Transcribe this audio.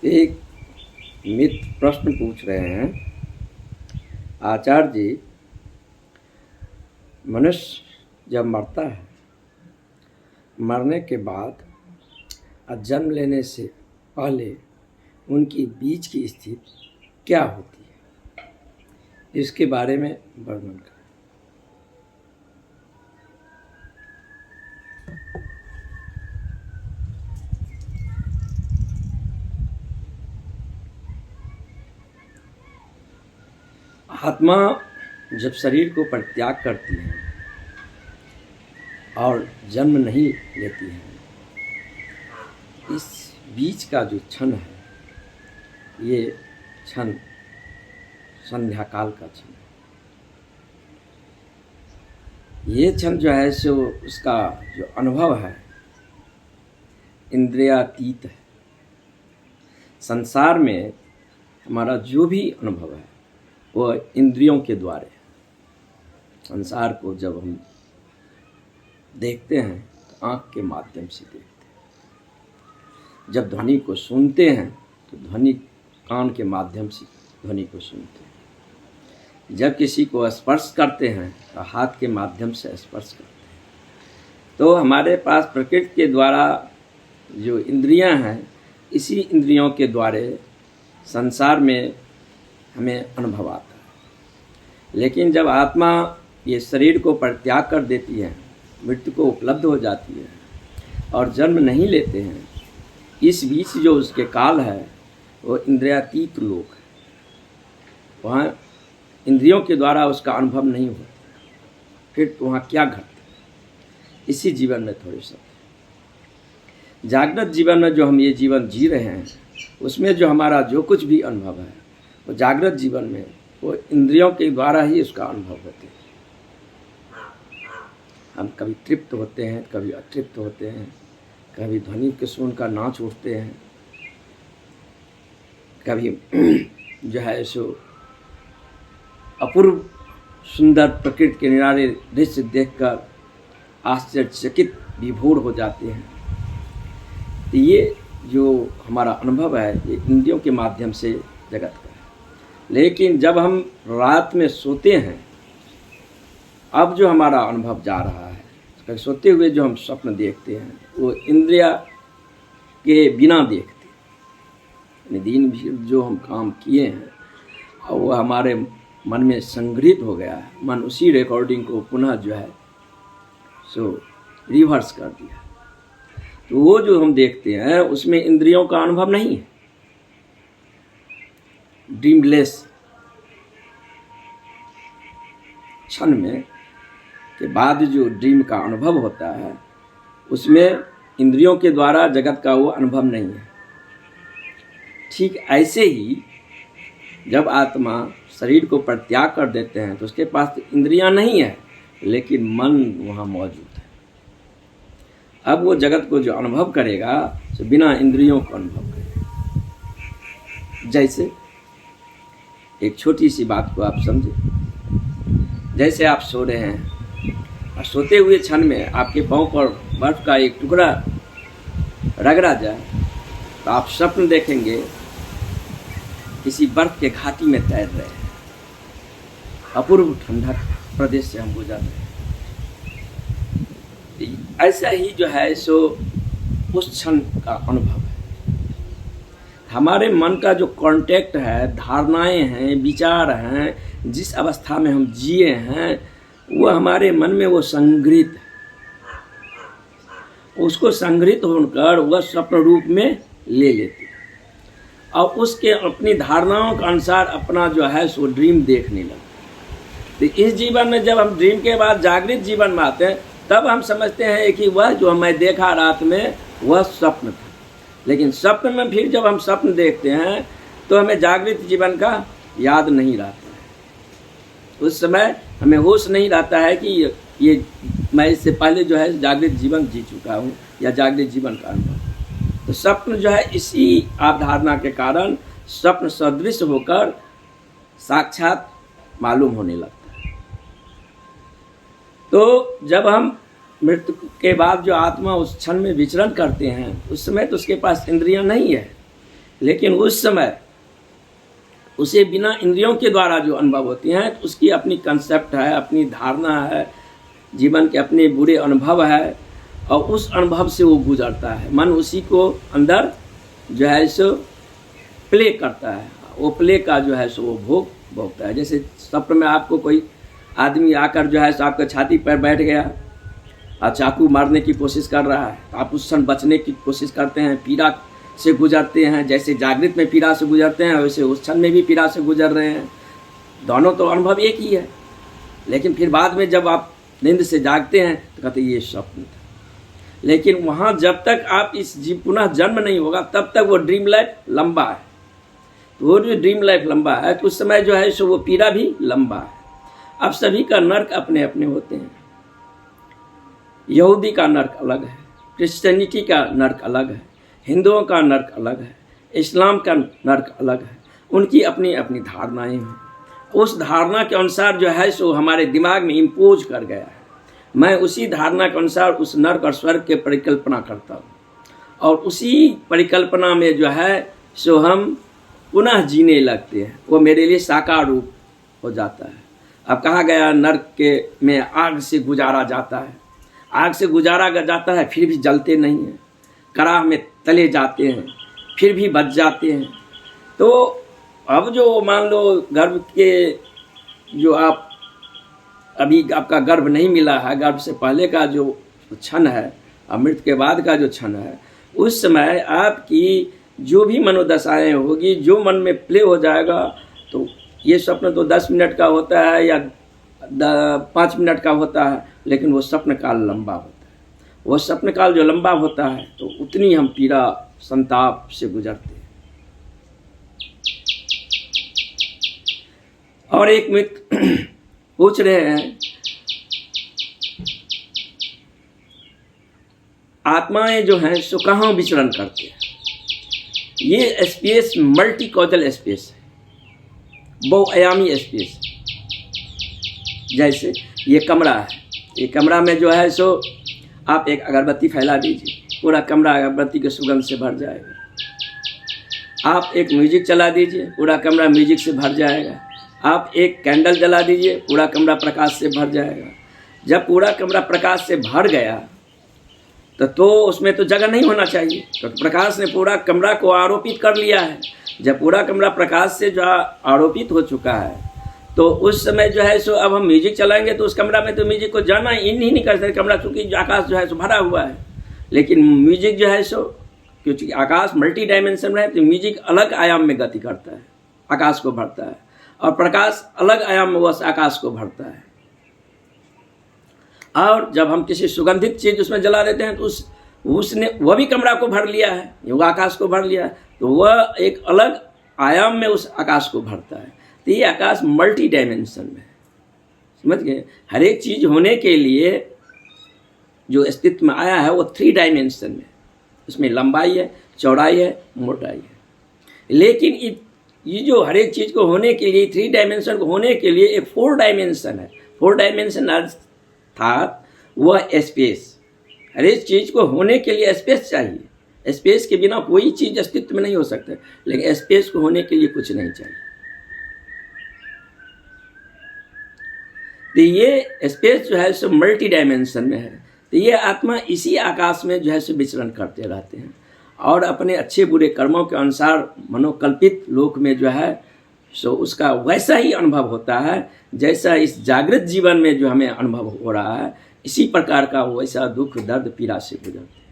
एक मित्र प्रश्न पूछ रहे हैं, आचार्य जी, मनुष्य जब मरता है, मरने के बाद जन्म लेने से पहले उनकी बीच की स्थिति क्या होती है, इसके बारे में वर्णन करें। आत्मा जब शरीर को परित्याग करती है और जन्म नहीं लेती है, इस बीच का जो क्षण है, ये क्षण संध्या काल का क्षण है। ये क्षण जो है सो उसका जो अनुभव है इंद्रियातीत है। संसार में हमारा जो भी अनुभव है वो इंद्रियों के द्वारा है। संसार को जब हम देखते हैं तो आँख के माध्यम से देखते हैं, जब ध्वनि को सुनते हैं तो ध्वनि कान के माध्यम से ध्वनि को सुनते हैं, जब किसी को स्पर्श करते हैं तो हाथ के माध्यम से स्पर्श करते हैं। तो हमारे पास प्रकृति के द्वारा जो इंद्रियां हैं, इसी इंद्रियों के द्वारा संसार में हमें अनुभव आता है। लेकिन जब आत्मा ये शरीर को परित्याग कर देती है, मृत्यु को उपलब्ध हो जाती है और जन्म नहीं लेते हैं, इस बीच जो उसके काल है वो इंद्रियातीत लोक है। वहाँ इंद्रियों के द्वारा उसका अनुभव नहीं होता। फिर तो वहाँ क्या घटता, इसी जीवन में थोड़ी सा जागृत जीवन में जो हम ये जीवन जी रहे हैं, उसमें जो हमारा जो कुछ भी अनुभव है वो जागृत जीवन में वो इंद्रियों के द्वारा ही उसका अनुभव होते हैं। हम कभी तृप्त होते हैं, कभी अतृप्त होते हैं, कभी ध्वनि के सुनकर नाच उठते हैं, कभी जो है सो अपूर्व सुंदर प्रकृति के निराले दृश्य देखकर आश्चर्यचकित विभोर हो जाते हैं। तो ये जो हमारा अनुभव है ये इंद्रियों के माध्यम से जगत का है। लेकिन जब हम रात में सोते हैं, अब जो हमारा अनुभव जा रहा है, सोते हुए जो हम स्वप्न देखते हैं वो इंद्रिया के बिना देखते हैं। दिन भी जो हम काम किए हैं और वो हमारे मन में संग्रहित हो गया है, मन उसी रिकॉर्डिंग को पुनः जो है सो रिवर्स कर दिया। तो वो जो हम देखते हैं उसमें इंद्रियों का अनुभव नहीं है। ड्रीमलेस क्षण में के बाद जो ड्रीम का अनुभव होता है उसमें इंद्रियों के द्वारा जगत का वो अनुभव नहीं है। ठीक ऐसे ही जब आत्मा शरीर को परित्याग कर देते हैं तो उसके पास इंद्रियां नहीं है, लेकिन मन वहाँ मौजूद है। अब वो जगत को जो अनुभव करेगा तो बिना इंद्रियों को अनुभव करेगा। जैसे एक छोटी सी बात को आप समझे, जैसे आप सो रहे हैं और सोते हुए क्षण में आपके पाँव पर बर्फ का एक टुकड़ा रगड़ा जाए तो आप स्वप्न देखेंगे किसी बर्फ के घाटी में तैर रहे हैं, अपूर्व ठंडा प्रदेश से हम गुजर रहे हैं। ऐसा ही जो है सो उस क्षण का अनुभव है। हमारे मन का जो कांटेक्ट है, धारणाएं हैं, विचार हैं, जिस अवस्था में हम जिए हैं वो हमारे मन में वो संग्रहित है। उसको संग्रहित होकर वह स्वप्न रूप में ले लेते हैं और उसके अपनी धारणाओं के अनुसार अपना जो है सो ड्रीम देखने लगते। तो इस जीवन में जब हम ड्रीम के बाद जागृत जीवन में आते हैं तब हम समझते हैं कि वह जो मैं देखा रात में वह स्वप्न था। लेकिन स्वप्न में फिर जब हम स्वप्न देखते हैं तो हमें जागृत जीवन का याद नहीं रहता है। उस समय हमें होश नहीं रहता है कि ये मैं इससे पहले जो है जागृत जीवन जी चुका हूँ या जागृत जीवन का अनुभव। तो स्वप्न जो है इसी अवधारणा के कारण स्वप्न सदृश होकर साक्षात मालूम होने लगता है। तो जब हम मृत्यु के बाद जो आत्मा उस क्षण में विचरण करते हैं उस समय तो उसके पास इंद्रियां नहीं है, लेकिन उस समय उसे बिना इंद्रियों के द्वारा जो अनुभव होती हैं, तो उसकी अपनी कंसेप्ट है, अपनी धारणा है, जीवन के अपने बुरे अनुभव है, और उस अनुभव से वो गुजरता है। मन उसी को अंदर जो है सो प्ले करता है, वो प्ले का जो है सो वो भोग भोगता है। जैसे स्वप्न में आपको कोई आदमी आकर जो है सो आपके छाती पर बैठ गया और चाकू मारने की कोशिश कर रहा है, तो आप उस क्षण बचने की कोशिश करते हैं, पीड़ा से गुजरते हैं। जैसे जागृत में पीड़ा से गुजरते हैं, वैसे उस क्षण में भी पीड़ा से गुजर रहे हैं। दोनों तो अनुभव एक ही है, लेकिन फिर बाद में जब आप नींद से जागते हैं तो कहते ये स्वप्न था। लेकिन वहाँ जब तक आप इस पुनः जन्म नहीं होगा, तब तक वो ड्रीम लाइफ लंबा है। तो वो जो ड्रीम लाइफ लंबा है, तो उस समय जो है सो वो पीड़ा भी लंबा है। अब सभी का नर्क अपने अपने होते हैं। यहूदी का नर्क अलग है, क्रिश्चियनिटी का नर्क अलग है, हिंदुओं का नर्क अलग है, इस्लाम का नर्क अलग है। उनकी अपनी अपनी धारणाएं हैं। उस धारणा के अनुसार जो है सो हमारे दिमाग में इम्पोज कर गया है। मैं उसी धारणा के अनुसार उस नर्क और स्वर्ग के परिकल्पना करता हूँ, और उसी परिकल्पना में जो है सो हम पुनः जीने लगते हैं। वो मेरे लिए साकार रूप हो जाता है। अब कहा गया नर्क के में आग से गुजारा जाता है, आग से गुजारा जाता है, फिर भी जलते नहीं हैं, कराह में तले जाते हैं, फिर भी बच जाते हैं। तो अब जो मान लो गर्भ के जो आप अभी आपका गर्भ नहीं मिला है, गर्भ से पहले का जो क्षण है और मृत्यु के बाद का जो क्षण है, उस समय आपकी जो भी मनोदशाएं होगी, जो मन में प्ले हो जाएगा, तो ये स्वप्न तो 10 मिनट का होता है या 5 मिनट का होता है, लेकिन वो स्वप्न काल लंबा होता है। वो स्वप्न काल जो लंबा होता है, तो उतनी हम पीड़ा संताप से गुजरते हैं। और एक मित्र पूछ रहे हैं, आत्माएं जो हैं सो कहाँ विचरण करते हैं? ये स्पेस मल्टी कॉजल स्पेस है, बहुआयामी स्पेस। जैसे ये कमरा है, ये कमरा में जो है सो आप एक अगरबत्ती फैला दीजिए, पूरा कमरा अगरबत्ती के सुगंध से भर जाएगा। आप एक म्यूजिक चला दीजिए, पूरा कमरा म्यूजिक से भर जाएगा। आप एक कैंडल जला दीजिए, पूरा कमरा प्रकाश से भर जाएगा। जब पूरा कमरा प्रकाश से भर गया तो उसमें तो जगह नहीं होना चाहिए, तो प्रकाश ने पूरा कमरा को आरोपित कर लिया है। जब पूरा कमरा प्रकाश से जो आरोपित हो चुका है, तो उस समय जो है सो अब हम म्यूजिक चलाएंगे तो उस कमरा में तो म्यूजिक को जाना इन ही नहीं कर सकते। कमरा चूँकि आकाश जो है सो भरा हुआ है, लेकिन म्यूजिक जो है सो क्योंकि आकाश मल्टी डायमेंशन में है, तो म्यूजिक अलग आयाम में गति करता है, आकाश को भरता है, और प्रकाश अलग आयाम में वह आकाश को भरता है। और जब हम किसी सुगंधित चीज उसमें जला देते हैं, तो उसने वह भी कमरा को भर लिया है, वह आकाश को भर लिया है, तो वह एक अलग आयाम में उस आकाश को भरता है। तो ये आकाश मल्टी डायमेंशन में है, समझ गए। हर एक चीज होने के लिए जो अस्तित्व में आया है वो 3 डायमेंशन में, उसमें लंबाई है, चौड़ाई है, मोटाई है। लेकिन ये जो हर एक चीज को होने के लिए 3 डायमेंशन को होने के लिए एक 4 डायमेंशन है। 4 डायमेंशन अर्थात वह स्पेस। हर एक चीज को होने के लिए स्पेस चाहिए। स्पेस के बिना कोई चीज अस्तित्व में नहीं हो सकता, लेकिन स्पेस को होने के लिए कुछ नहीं चाहिए। तो ये स्पेस जो है सो मल्टी डायमेंशन में है। तो ये आत्मा इसी आकाश में जो है सो विचरण करते रहते हैं, और अपने अच्छे बुरे कर्मों के अनुसार मनोकल्पित लोक में जो है सो उसका वैसा ही अनुभव होता है जैसा इस जागृत जीवन में जो हमें अनुभव हो रहा है। इसी प्रकार का वैसा दुख दर्द पीड़ा से गुजरते हैं।